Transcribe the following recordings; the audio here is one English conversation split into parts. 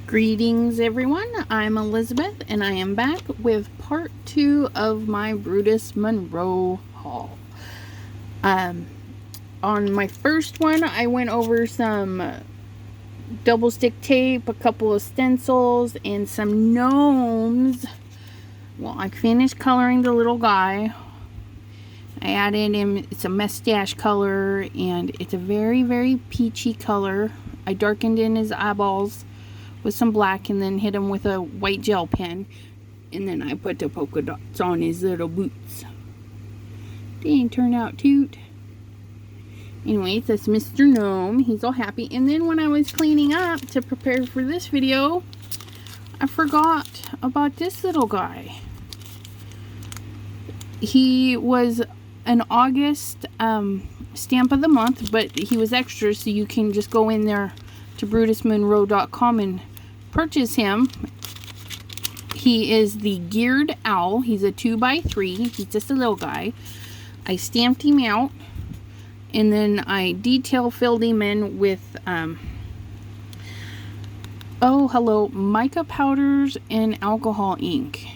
Greetings everyone, I'm Elizabeth and I am back with part 2 of my Brutus Monroe haul. On my first one I went over some double stick tape, a couple of stencils, and some gnomes. Well, I finished coloring the little guy. I added him, it's a mustache color and it's a very peachy color. I darkened in his eyeballs with some black and then hit him with a white gel pen, and then I put the polka dots on his little boots. They ain't turned out cute. Anyways, that's Mr. Gnome. He's all happy. And then when I was cleaning up to prepare for this video, I forgot about this little guy. He was an August stamp of the month, but he was extra, so you can just go in there to brutusmonroe.com and purchase him. He is the Geared Owl. He's a 2x3. He's just a little guy. I stamped him out and then I detail filled him in with mica powders and alcohol ink.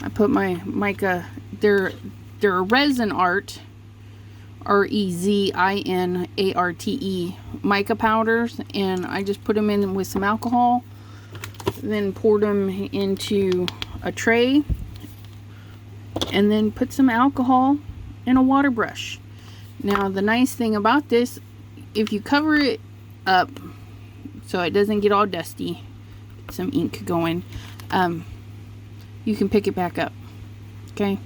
I put my mica, they're resin art, R-E-Z-I-N-A-R-T-E mica powders, and I just put them in with some alcohol, then poured them into a tray, and then put some alcohol in a water brush. Now the nice thing about this, if you cover it up so it doesn't get all dusty, some ink going, you can pick it back up. Okay,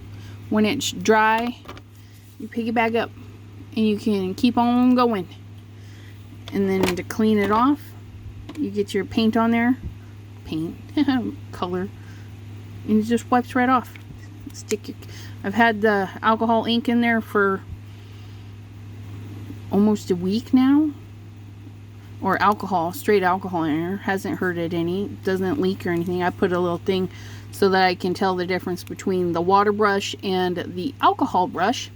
when it's dry, you pick it back up and you can keep on going. And then to clean it off, you get your paint on there, color, and it just wipes right off. I've had the alcohol ink in there for almost a week now, or straight alcohol in there. Hasn't hurt it any, doesn't leak or anything. I put a little thing so that I can tell the difference between the water brush and the alcohol brush.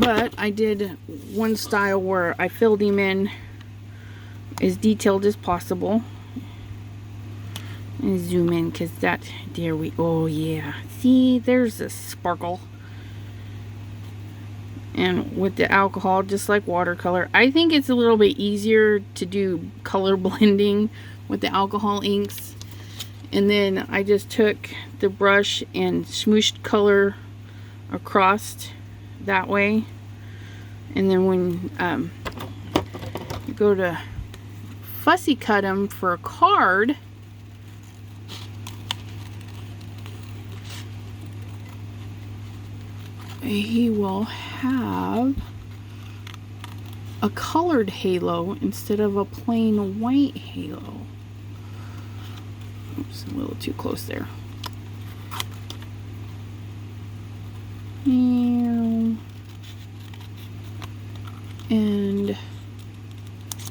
But I did one style where I filled him in as detailed as possible. And zoom in, because oh yeah, see, there's a sparkle. And with the alcohol, just like watercolor, I think it's a little bit easier to do color blending with the alcohol inks. And then I just took the brush and smooshed color across that way. And then when you go to fussy cut them for a card, he will have a colored halo instead of a plain white halo. Oops, a little too close there. And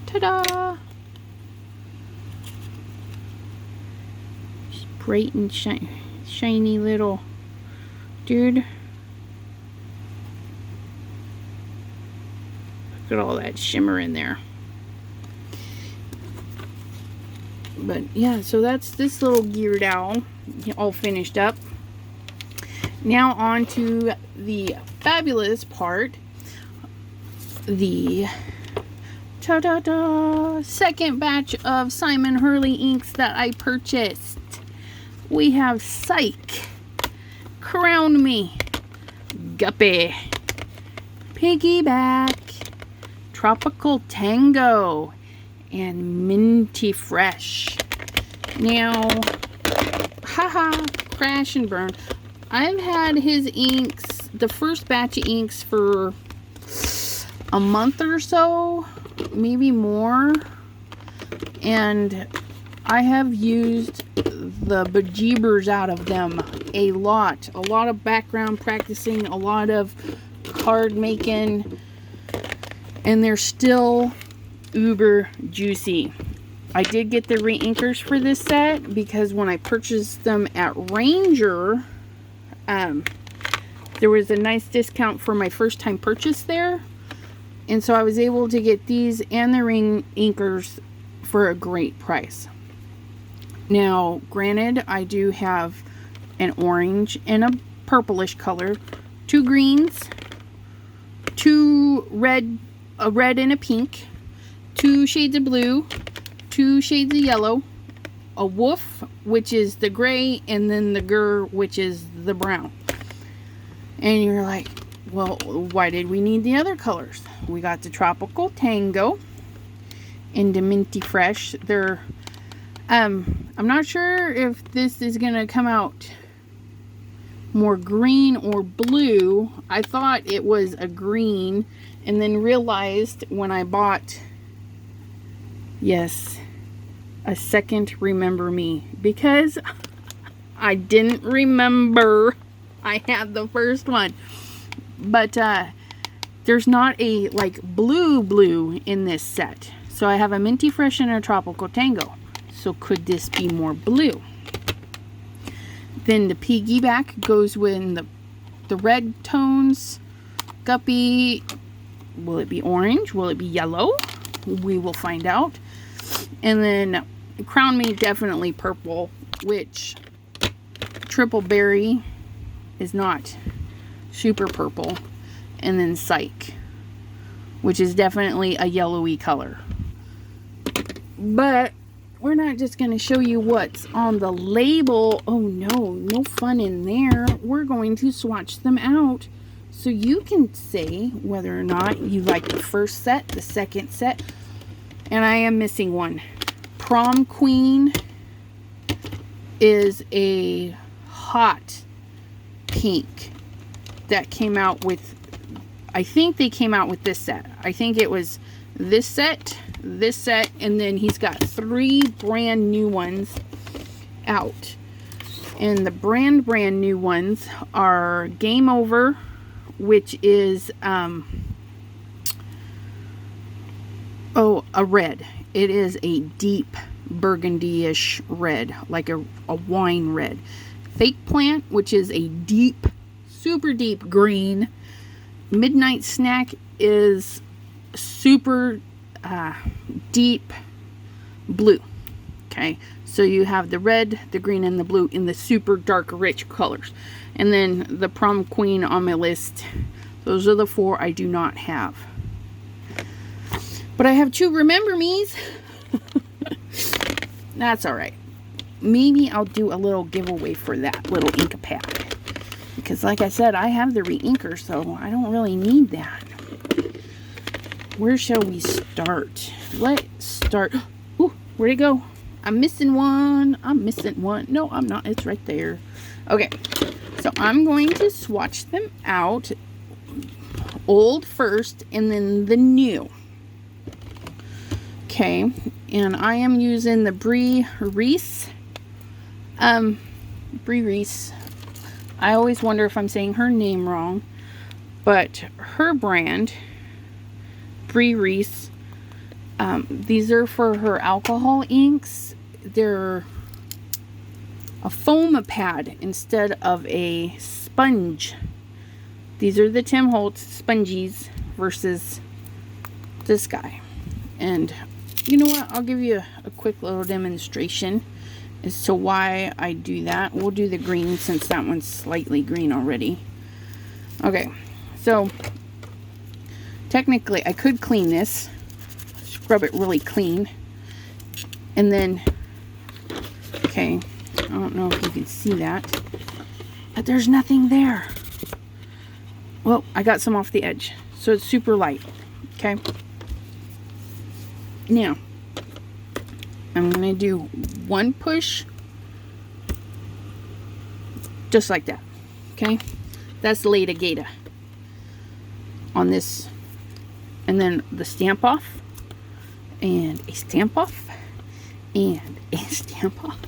ta-da! Just bright and shiny little dude. Look at all that shimmer in there. But yeah, so that's this little Geared Owl all finished up. Now on to the fabulous part, the second batch of Simon Hurley inks that I purchased. We have Psych, Crown Me, Guppy, Piggyback, Tropical Tango, and Minty Fresh. Now, crash and burn. I've had his inks, the first batch of inks, for a month or so, maybe more, and I have used the bejeebers out of them a lot of background practicing, a lot of card making, and they're still uber juicy. I did get the re-inkers for this set because when I purchased them at Ranger, there was a nice discount for my first time purchase there, and so I was able to get these and the re-inkers for a great price. Now, granted, I do have an orange and a purplish color, 2 greens, 2 red, a red and a pink, 2 shades of blue, 2 shades of yellow, a wolf, which is the gray, and then the gur, which is the brown. And you're like, well, why did we need the other colors? We got the Tropical Tango and the Minty Fresh. They're, I'm not sure if this is going to come out more green or blue. I thought it was a green, and then realized when I bought, yes, a second Remember Me, because I didn't remember I had the first one. But there's not a like blue in this set. So I have a Minty Fresh and a Tropical Tango. So could this be more blue? Then the piggyback goes with the red tones. Guppy, will it be orange? Will it be yellow? We will find out. And then Crown Me, definitely purple, which Triple Berry is not super purple. And then Psych, which is definitely a yellowy color. But we're not just going to show you what's on the label. Oh no, no fun in there. We're going to swatch them out so you can say whether or not you like the first set, the second set. And I am missing one. Prom Queen is a hot pink that came out with, I think they came out with this set. I think it was this set, and then he's got 3 brand new ones out. And the brand new ones are Game Over, which is a red. It is a deep burgundy-ish red, like a wine red. Fake Plant, which is a deep, super deep green. Midnight Snack is super deep blue. Okay, so you have the red, the green, and the blue in the super dark rich colors. And then the Prom Queen on my list, those are the 4 I do not have. But I have 2 Remember Me's. That's alright. Maybe I'll do a little giveaway for that little ink pack. Because like I said, I have the re-inker, so I don't really need that. Where shall we start? Let's start. Ooh, where'd it go? I'm missing one. No, I'm not. It's right there. Okay, so I'm going to swatch them out. Old first, and then the new. Okay, and I am using the Brie Reese. Brie Reese. I always wonder if I'm saying her name wrong, but her brand, Brie Reese, these are for her alcohol inks. They're a foam pad instead of a sponge. These are the Tim Holtz spongies versus this guy. And you know what? I'll give you a quick little demonstration as to why I do that. We'll do the green since that one's slightly green already. Okay, so technically I could clean this, scrub it really clean, and then, okay, I don't know if you can see that, but there's nothing there. Well, I got some off the edge, so it's super light. Okay, now I'm gonna do one push, just like that. Okay, that's Leda Gata on this, and then the stamp off, and a stamp off, and a stamp off.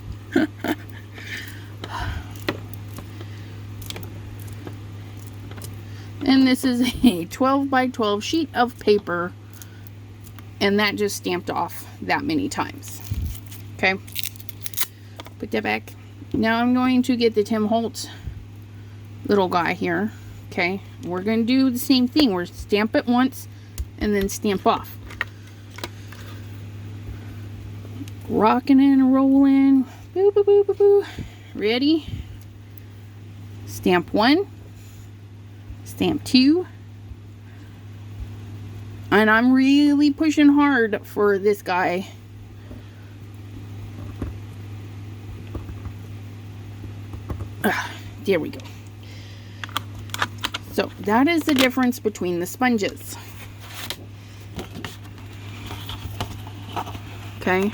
And this is a 12 by 12 sheet of paper, and that just stamped off that many times. Okay, put that back. Now I'm going to get the Tim Holtz little guy here. Okay, we're going to do the same thing. We're stamp it once and then stamp off. Rocking and rolling. Boo, boo, boo, boo, boo. Ready? Stamp 1. Stamp 2. And I'm really pushing hard for this guy. There we go. So that is the difference between the sponges. Okay.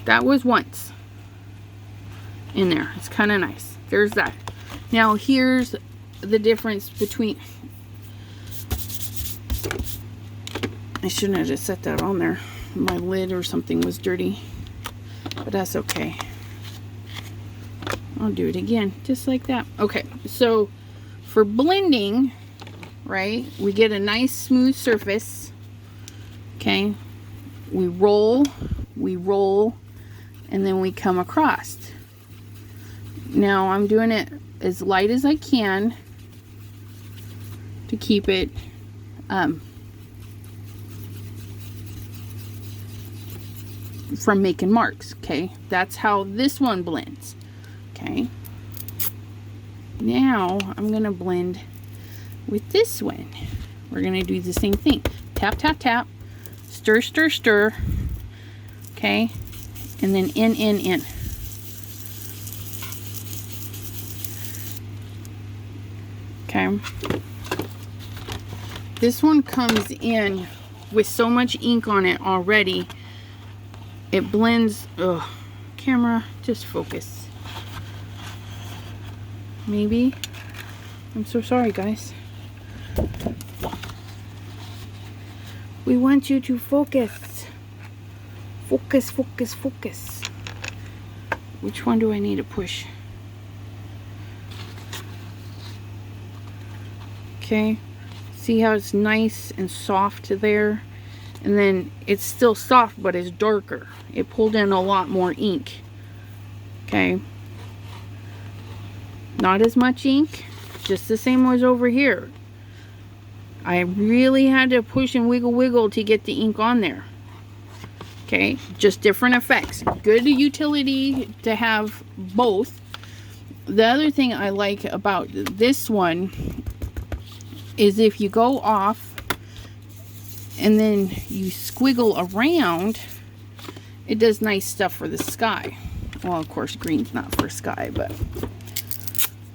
That was once in there. It's kind of nice. There's that. Now here's the difference between... I shouldn't have just set that on there. My lid or something was dirty. But that's okay. I'll do it again. Just like that. Okay. So for blending, right, we get a nice smooth surface. Okay. We roll, and then we come across. Now I'm doing it as light as I can to keep it from making marks. Okay, that's how this one blends. Okay, now I'm gonna blend with this one. We're gonna do the same thing. Tap, tap, tap. Stir, stir, stir. Okay, and then in. Okay. This one comes in with so much ink on it already. It blends. Ugh. Camera, just focus. Maybe. I'm so sorry, guys. We want you to focus. Focus, focus, focus. Which one do I need to push? Okay. See how it's nice and soft there? And then it's still soft, but it's darker. It pulled in a lot more ink. Okay. Not as much ink. Just the same as over here. I really had to push and wiggle to get the ink on there. Okay, just different effects. Good utility to have both. The other thing I like about this one is if you go off and then you squiggle around, it does nice stuff for the sky. Well, of course, green's not for sky, but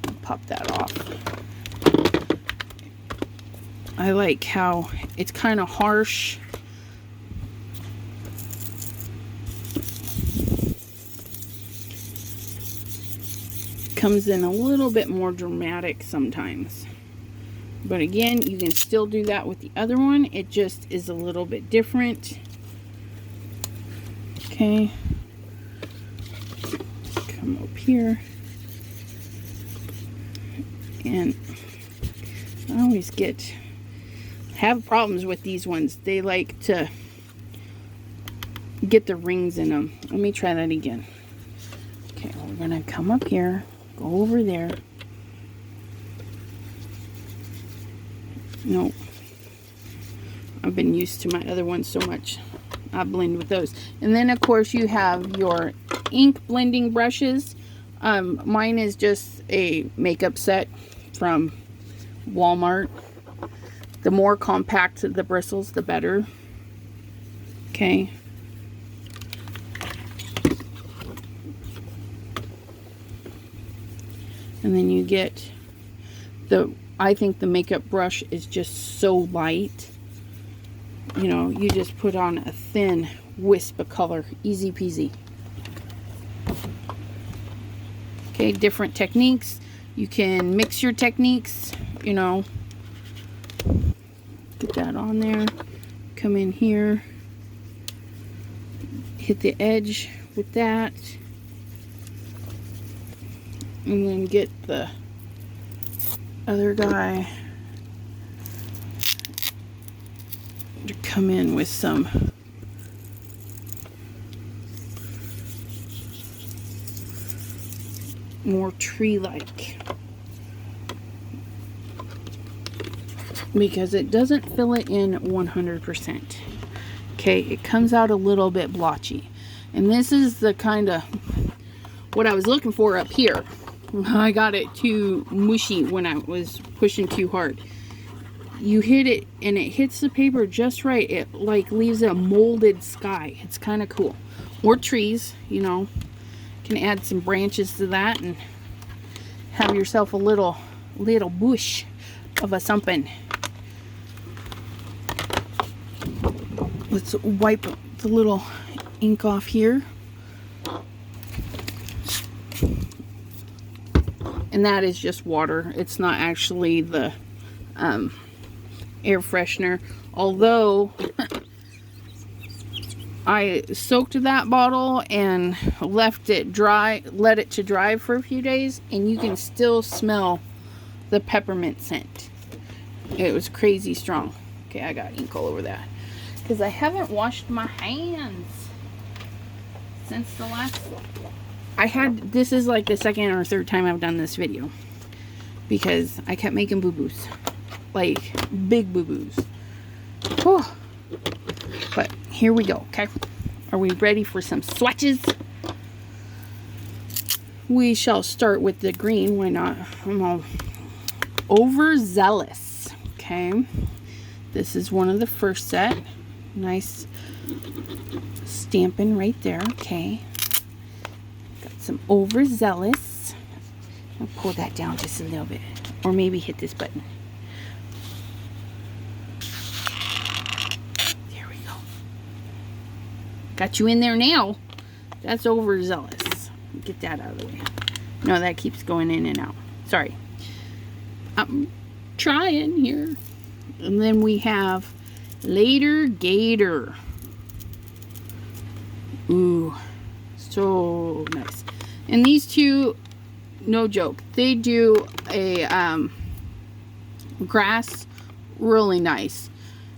I'll pop that off. I like how it's kind of harsh. Comes in a little bit more dramatic sometimes. But again, you can still do that with the other one. It just is a little bit different. Okay. Come up here. And I always have problems with these ones. They like to get the rings in them. Let me try that again. Okay, we're gonna come up here, go over there. No, I've been used to my other ones so much. I blend with those. And then of course you have your ink blending brushes. Mine is just a makeup set from Walmart. The more compact the bristles, the better. Okay. And then you get I think the makeup brush is just so light. You know, you just put on a thin wisp of color. Easy peasy. Okay, different techniques. You can mix your techniques, you know. Get that on there. Come in here. Hit the edge with that. And then get the other guy to come in with some more tree-like, because it doesn't fill it in 100%. Okay, it comes out a little bit blotchy. And this is the kind of what I was looking for up here. I got it too mushy when I was pushing too hard. You hit it and it hits the paper just right. It like leaves a molded sky. It's kind of cool. Or trees, you know. Can add some branches to that and have yourself a little bush of a something. Let's wipe the little ink off here. And that is just water. It's not actually the air freshener. Although I soaked that bottle and left it dry, let it to dry for a few days, and you can still smell the peppermint scent. It was crazy strong. Okay, I got ink all over that because I haven't washed my hands since the last this is like the second or third time I've done this video because I kept making boo-boos, like big boo-boos. But here we go. Okay, are we ready for some swatches? We shall start with the green. Why not? I'm all overzealous. Okay, this is one of the first set. Nice stamping right there. Okay, got some overzealous. I'll pull that down just a little bit, or maybe hit this button. There we go. Got you in there now. That's overzealous. Get that out of the way. No, that keeps going in and out. Sorry. I'm trying here. And then we have Later Gator. Ooh, so nice. And these two, no joke, they do a grass really nice.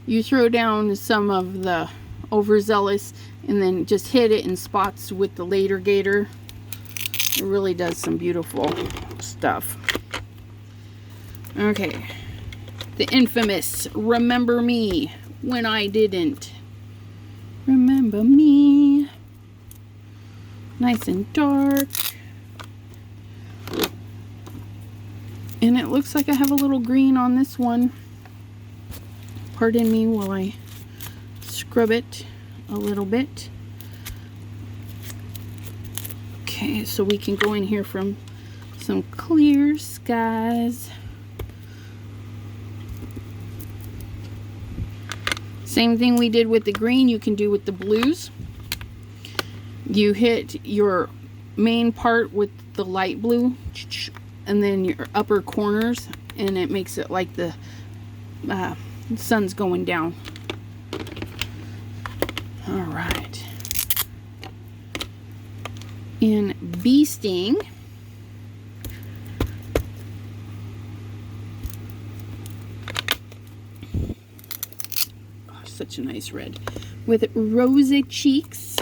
You throw down some of the overzealous and then just hit it in spots with the Later Gator. It really does some beautiful stuff. Okay, the infamous Remember Me When I Didn't. Remember me. Nice and dark. And it looks like I have a little green on this one. Pardon me while I scrub it a little bit. Okay, so we can go in here from some clear skies. Same thing we did with the green, you can do with the blues. You hit your main part with the light blue, and then your upper corners, and it makes it like the sun's going down. All right. In Bee Sting, such a nice red with rosy cheeks.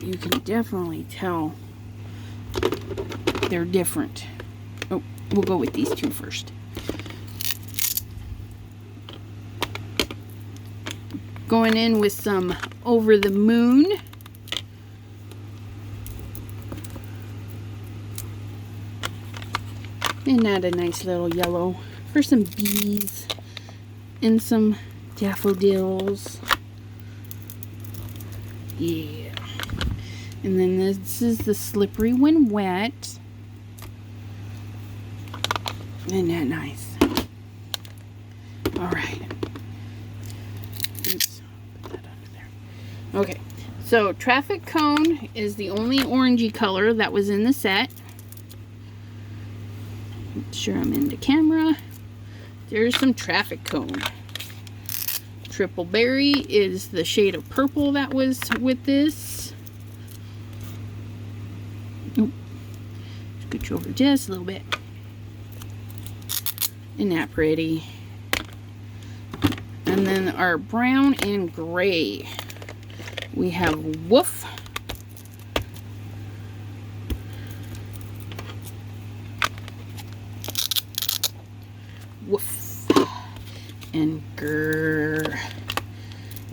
You can definitely tell they're different. Oh, we'll go with these two first. Going in with some Over the Moon. Isn't that a nice little yellow for some bees and some daffodils? Yeah. And then this is the Slippery When Wet. Isn't that nice? All right. Oops. Put that under there. Okay. So Traffic Cone is the only orangey color that was in the set. Make sure I'm in the camera. There's some Traffic Cone. Triple Berry is the shade of purple that was with this. Oh, scooch over just a little bit. Isn't that pretty? And then our brown and gray. We have Woof. Woof. And grrr.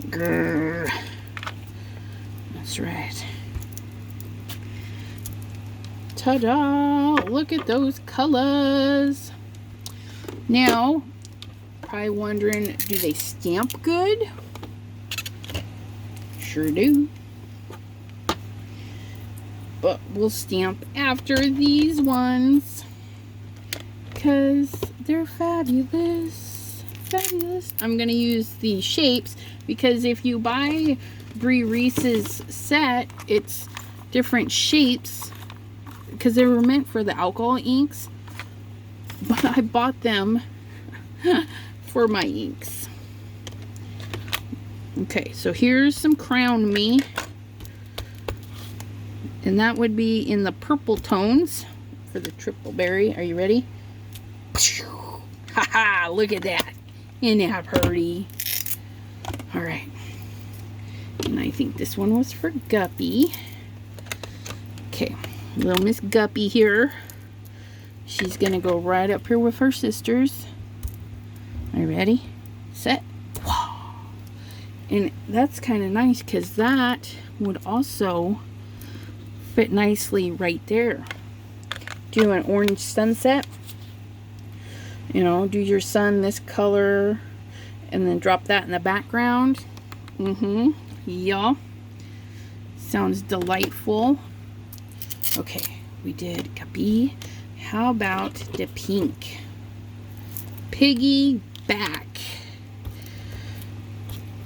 Grrr. That's right. Ta-da! Look at those colors. Now, probably wondering, do they stamp good? Sure do. But we'll stamp after these ones because they're fabulous. Fabulous. I'm going to use the shapes because if you buy Brie Reese's set, it's different shapes because they were meant for the alcohol inks. But I bought them for my inks. Okay, so here's some Crown Me. And that would be in the purple tones for the triple berry. Are you ready? Haha, look at that. Isn't that pretty? Alright. And I think this one was for Guppy. Okay, little Miss Guppy here. She's going to go right up here with her sisters. Are you ready? Set. And that's kind of nice because that would also fit nicely right there. Do an orange sunset. You know, do your sun this color and then drop that in the background. Yeah. Sounds delightful. Okay, we did Guppy. How about the pink? Piggyback.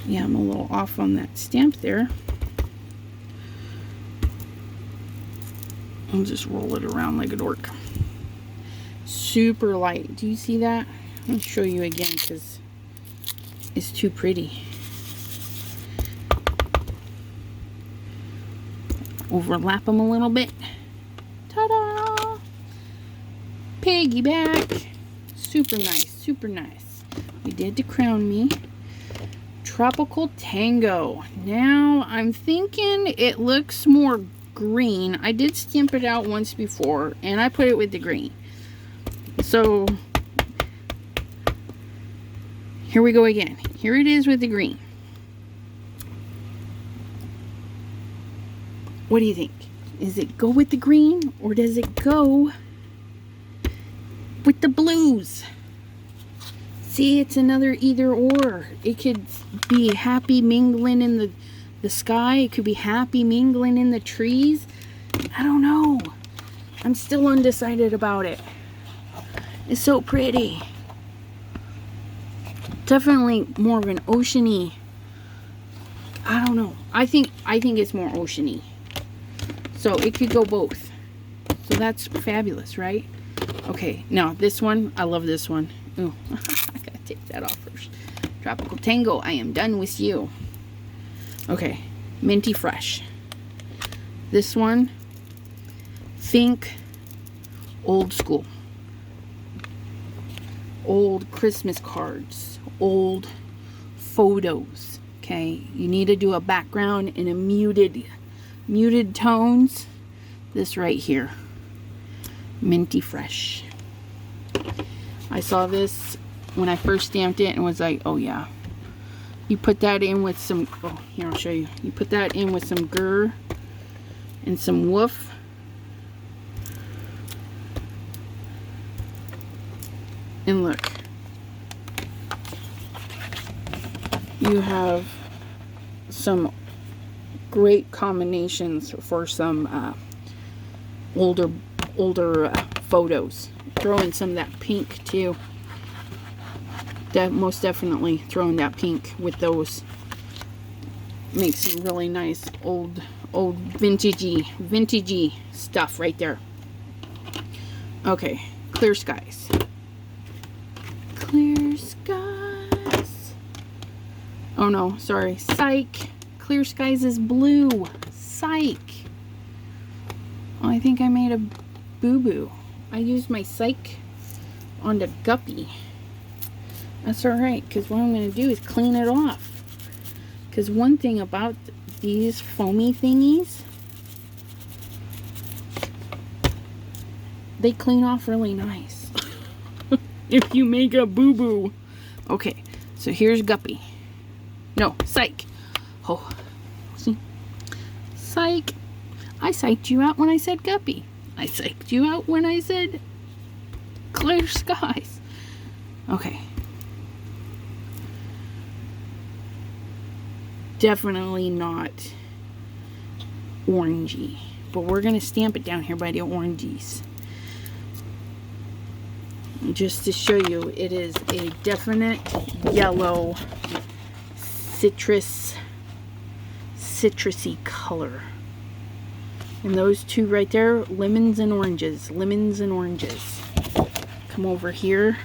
Yeah, I'm a little off on that stamp there. I'll just roll it around like a dork. Super light. Do you see that? I'll show you again because it's too pretty. Overlap them a little bit. Ta-da! Piggyback. Super nice. Super nice. We did the Crown Me. Tropical Tango. Now I'm thinking it looks more green. I did stamp it out once before and I put it with the green. So here we go again. Here it is with the green. What do you think? Does it go with the green or does it go with the blues? See, it's another either or. It could be happy mingling in the sky. It could be happy mingling in the trees. I don't know. I'm still undecided about it. It's so pretty. Definitely more of an oceany. I don't know. I think it's more oceany. So it could go both. So that's fabulous, right? Okay, now this one, I love this one. Ooh, I gotta take that off first. Tropical Tango, I am done with you. Okay, Minty Fresh. This one, think old school. Old Christmas cards, old photos. Okay, you need to do a background in a muted tones. This right here, Minty Fresh. I saw this when I first stamped it and was like, oh yeah. You put that in with some, oh, here I'll show you. You put that in with some grr and some woof. And look. You have some great combinations for some older photos. Throw in some of that pink too. Most definitely throw in that pink with those. Makes some really nice old vintagey stuff right there. Okay, Clear Skies. Clear Skies. Oh no, sorry. Psych. Clear Skies is blue. Psych. Oh, I think I made a boo-boo. I used my Psych on the Guppy. That's alright, because what I'm going to do is clean it off. Because one thing about these foamy thingies, they clean off really nice. if you make a boo-boo. Okay, so here's Guppy. No, Psych. Oh, see? Psych. I psyched you out when I said Guppy. I psyched you out when I said clear skies. Okay. Definitely not orangey. But we're going to stamp it down here by the oranges. Just to show you, it is a definite yellow citrusy color. And those two right there, lemons and oranges. Lemons and oranges. Come over here.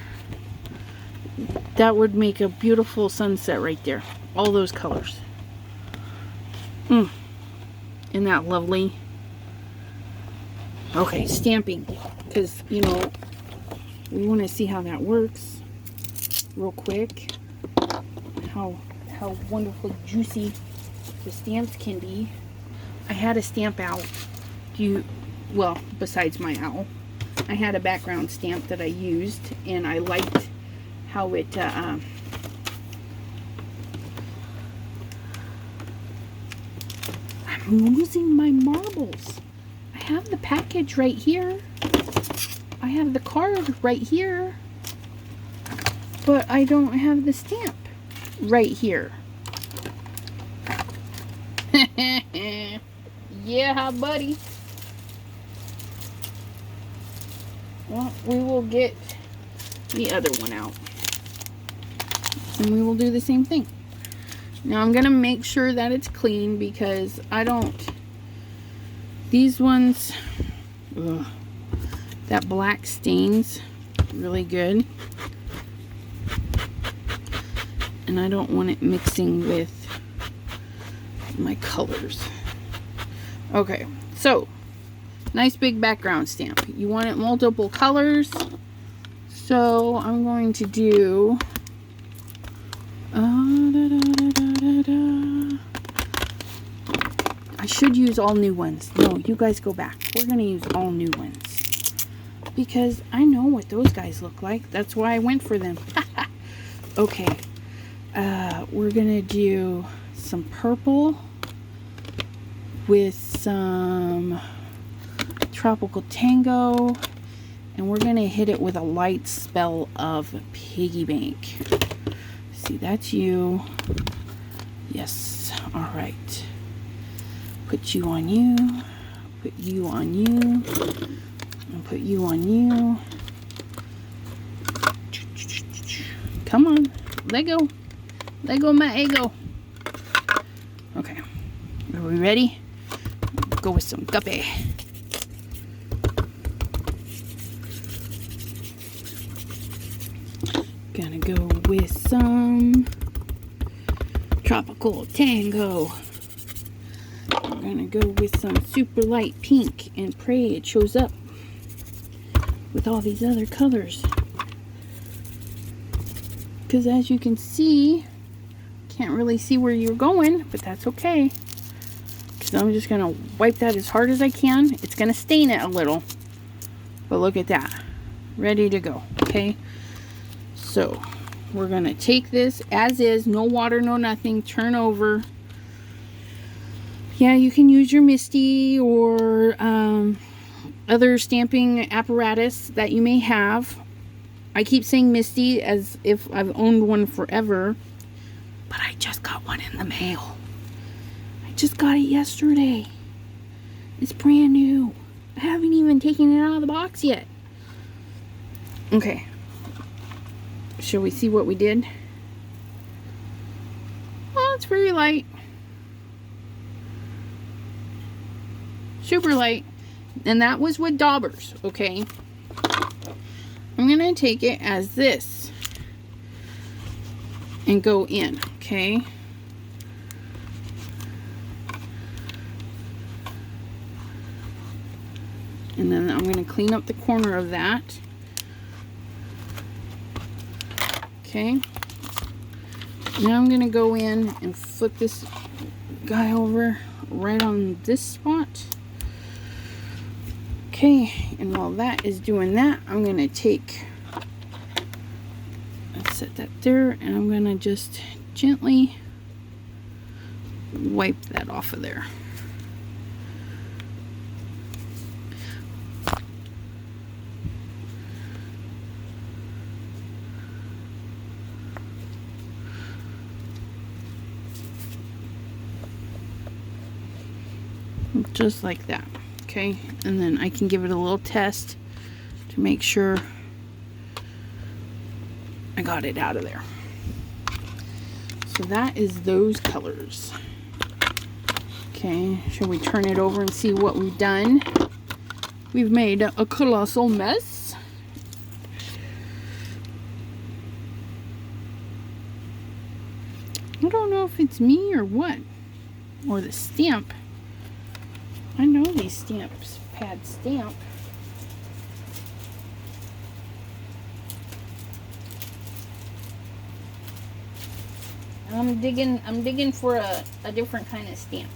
That would make a beautiful sunset right there. All those colors. Isn't that lovely? Okay, stamping. Because, you know, we want to see how that works real quick. How wonderful juicy the stamps can be. I had a stamp out. Well, besides my owl, I had a background stamp that I used, and I liked how it I'm losing my marbles. I have the package right here. I have the card right here, but I don't have the stamp right here. Yeah, buddy. Well, we will get the other one out, and we will do the same thing. Now I'm gonna make sure that it's clean, because I don't, these ones, that black stains really good, and I don't want it mixing with my colors. Okay, so nice big background stamp. You want it multiple colors, so I'm going to do I should use all new ones. No, you guys go back. We're gonna use all new ones, because I know what those guys look like. That's why I went for them. Okay, we're gonna do some purple with some tropical tango, and we're gonna hit it with a light spell of piggy bank. See, that's you. Yes. All right. Put you on you. Put you on you. And put you on you. Come on. Let go. Let go, my ego. Okay. Are we ready? Go with some guppy. Gonna go with some tropical tango. We're gonna go with some super light pink and pray it shows up with all these other colors. Because as you can see, can't really see where you're going, but that's okay. Because I'm just gonna wipe that as hard as I can. It's gonna stain it a little, but look at that, ready to go. Okay. So, we're going to take this as is, no water, no nothing, turn over. Yeah, you can use your Misty or other stamping apparatus that you may have. I keep saying Misty as if I've owned one forever, but I just got one in the mail. I just got it yesterday. It's brand new. I haven't even taken it out of the box yet. Okay. Shall we see what we did? Well, it's very light. Super light. And that was with daubers, okay? I'm going to take it as this and go in, okay? And then I'm going to clean up the corner of that. Okay, now I'm going to go in and flip this guy over right on this spot. Okay, and while that is doing that, I'm going to take Let's set that there, and I'm gonna just gently wipe that off of there. Just like that. Okay, and then I can give it a little test to make sure I got it out of there. So that is those colors. Okay, shall we turn it over and see what we've done? We've made a colossal mess. I don't know if it's me or what, or the stamp. I know these stamps pad stamp. I'm digging for a different kind of stamp.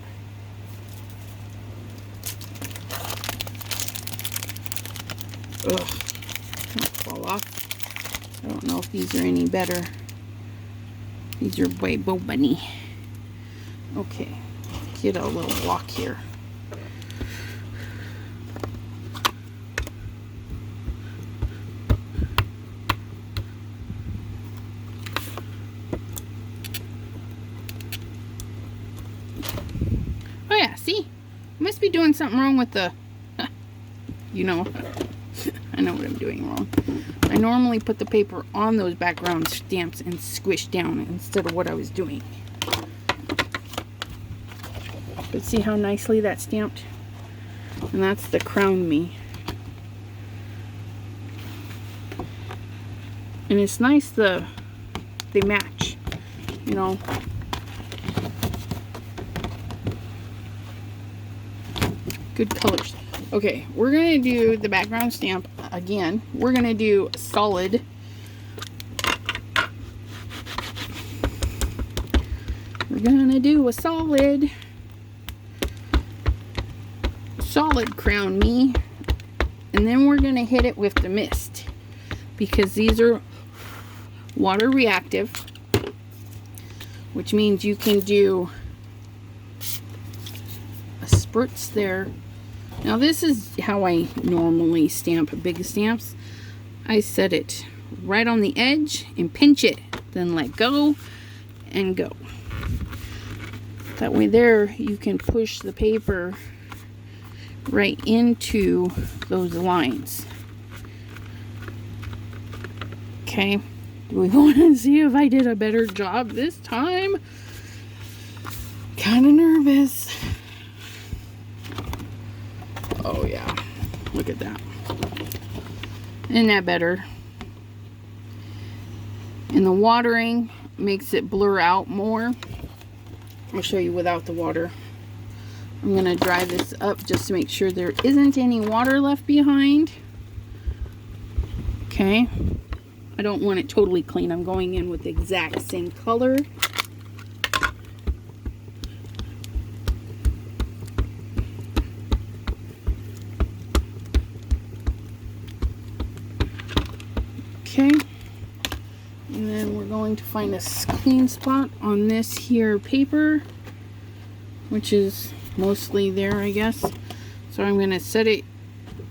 Ugh, don't fall off. I don't know if these are any better. These are way bunny. Okay, get a little block here. Oh yeah, see? Must be doing something wrong with the, you know, I know what I'm doing wrong. I normally put the paper on those background stamps and squish down instead of what I was doing. But see how nicely that's stamped? And that's the Crown Me. And it's nice they match, you know. Good colors. Okay, we're gonna do the background stamp again. We're gonna do solid. We're gonna do a solid Crown Me, and then we're gonna hit it with the mist because these are water reactive, which means you can do a spritz there. Now this is how I normally stamp big stamps. I set it right on the edge and pinch it, then let go and go. That way there you can push the paper right into those lines. Okay, do we want to see if I did a better job this time? Kind of nervous. Oh yeah, look at that. Isn't that better? And the watering makes it blur out more. I'll show you without the water. I'm going to dry this up just to make sure there isn't any water left behind. Okay. I don't want it totally clean. I'm going in with the exact same color. Okay, and then we're going to find a clean spot on this here paper, which is mostly there, I guess. So I'm going to set it,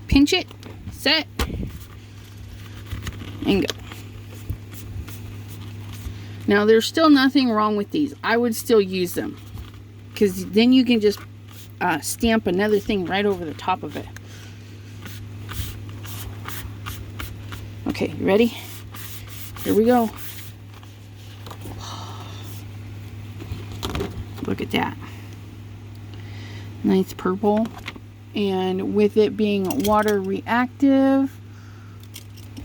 pinch it, set, and go. Now there's still nothing wrong with these. I would still use them because then you can just stamp another thing right over the top of it. Okay, you ready? Here we go. Look at that. Nice purple. And with it being water reactive,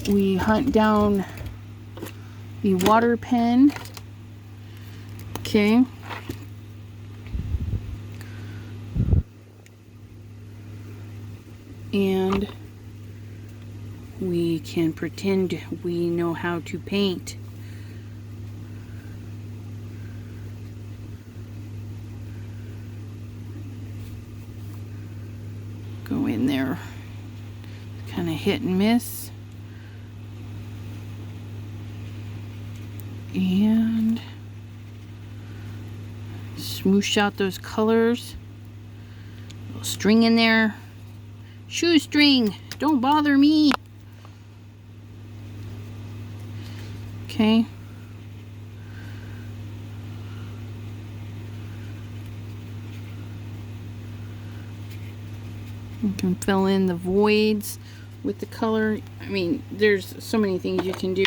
we hunt down the water pen. Okay. And we can pretend we know how to paint. Go in there, kind of hit and miss. And smoosh out those colors. A little string in there. Shoestring, don't bother me. Okay. You can fill in the voids with the color. I mean, there's so many things you can do.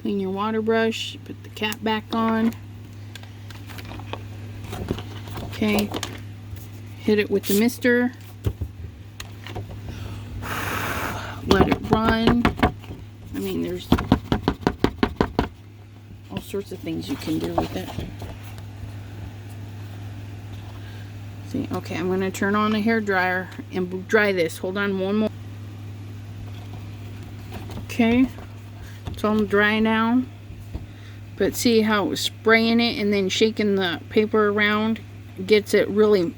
Clean your water brush, put the cap back on. Okay. Hit it with the mister. Let it run. I mean, there's all sorts of things you can do with it. See, okay, I'm going to turn on the hair dryer and dry this. Hold on one more. Okay, it's all dry now. But see how it's spraying it and then shaking the paper around gets it really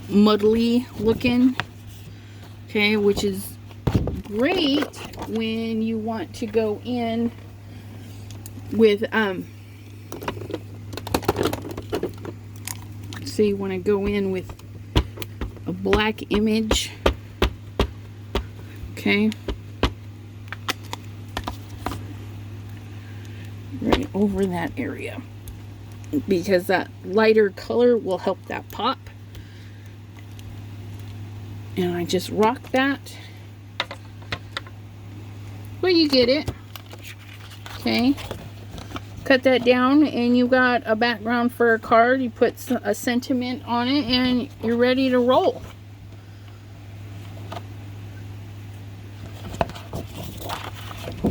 muddly looking. Okay, which is great when you want to go in with say you want to go in with a black image. Okay, right over that area, because that lighter color will help that pop. And I just rock that. Well, you get it. Okay. Cut that down and you got a background for a card. You put a sentiment on it and you're ready to roll.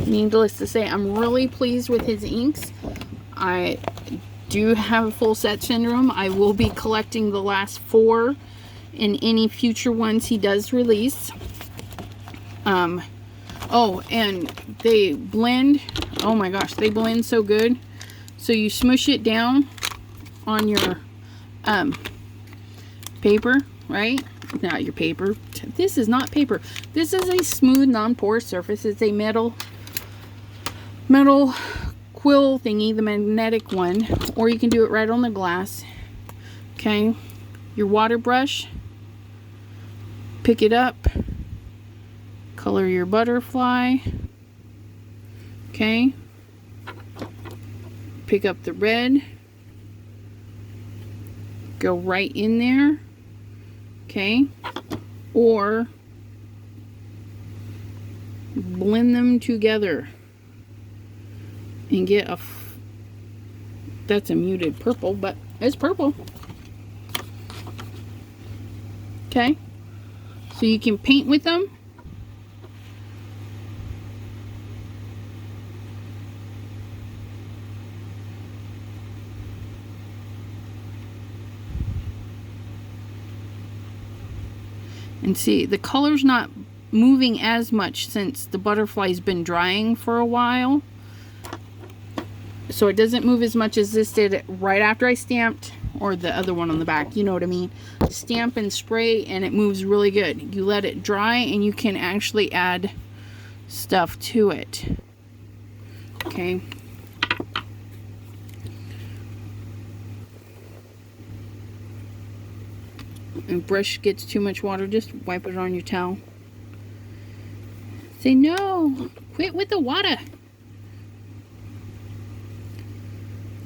Needless to say, I'm really pleased with his inks. I do have a full set syndrome. I will be collecting the last 4 in any future ones he does release. Oh, and they blend. Oh my gosh, they blend so good. So you smush it down on your paper, right? Not your paper. This is not paper. This is a smooth, non-porous surface. It's a metal quill thingy, the magnetic one, or you can do it right on the glass. Okay, your water brush. Pick it up. Color your butterfly. Okay. Pick up the red. Go right in there. Okay. Or blend them together and get that's a muted purple, but it's purple. Okay. So you can paint with them. And see, the color's not moving as much since the butterfly's been drying for a while. So it doesn't move as much as this did right after I stamped, or the other one on the back, you know what I mean. Stamp and spray and it moves really good. You let it dry and you can actually add stuff to it. Okay. And brush gets too much water, just wipe it on your towel. Say no, quit with the water.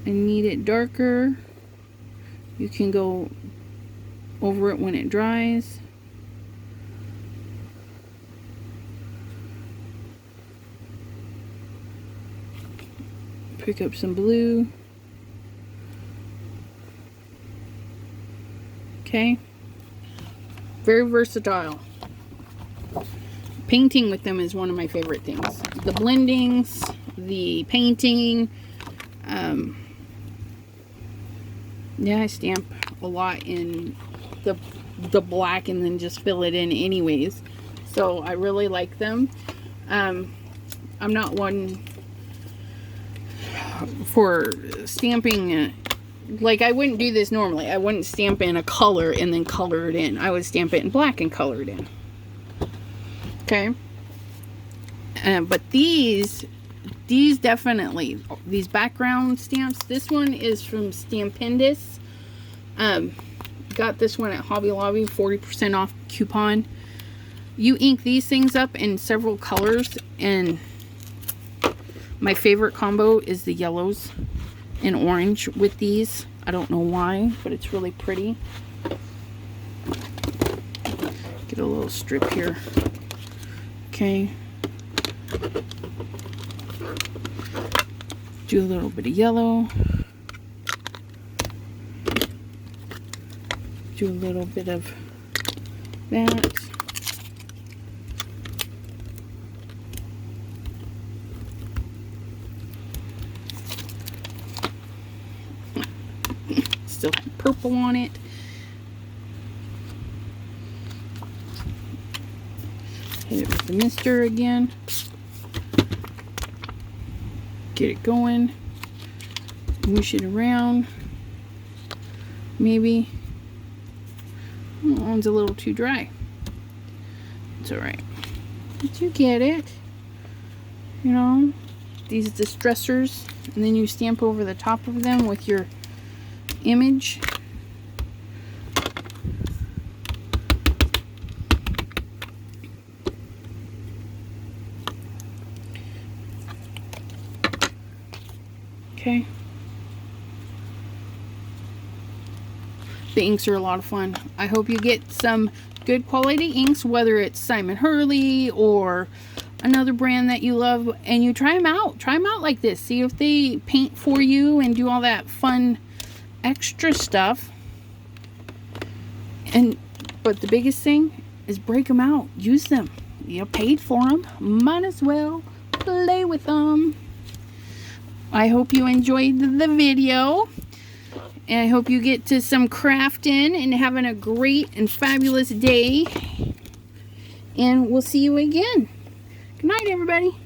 I need it darker. You can go over it when it dries. Pick up some blue. Okay. Very versatile. Painting with them is one of my favorite things. The blendings, the painting. Yeah, I stamp a lot in the black and then just fill it in anyways. So I really like them. I'm not one for stamping. Like, I wouldn't do this normally. I wouldn't stamp in a color and then color it in. I would stamp it in black and color it in. Okay. But these these definitely, these background stamps. This one is from Stampendous. Got this one at Hobby Lobby, 40% off coupon. You ink these things up in several colors, and my favorite combo is the yellows and orange with these. I don't know why, but it's really pretty. Get a little strip here. Okay. Do a little bit of yellow. Do a little bit of that. Still have purple on it. Hit it with the mister again. Get it going. Mush it around. Maybe. Oh, that one's a little too dry. It's alright. But you get it. You know, these distressors, and then you stamp over the top of them with your image. Okay. The inks are a lot of fun. I hope you get some good quality inks, whether it's Simon Hurley or another brand that you love, and you try them out. Try them out like this. See if they paint for you and do all that fun extra stuff. But the biggest thing is break them out. Use them. You paid for them. Might as well play with them. I hope you enjoyed the video. And I hope you get to some crafting and having a great and fabulous day. And we'll see you again. Good night, everybody.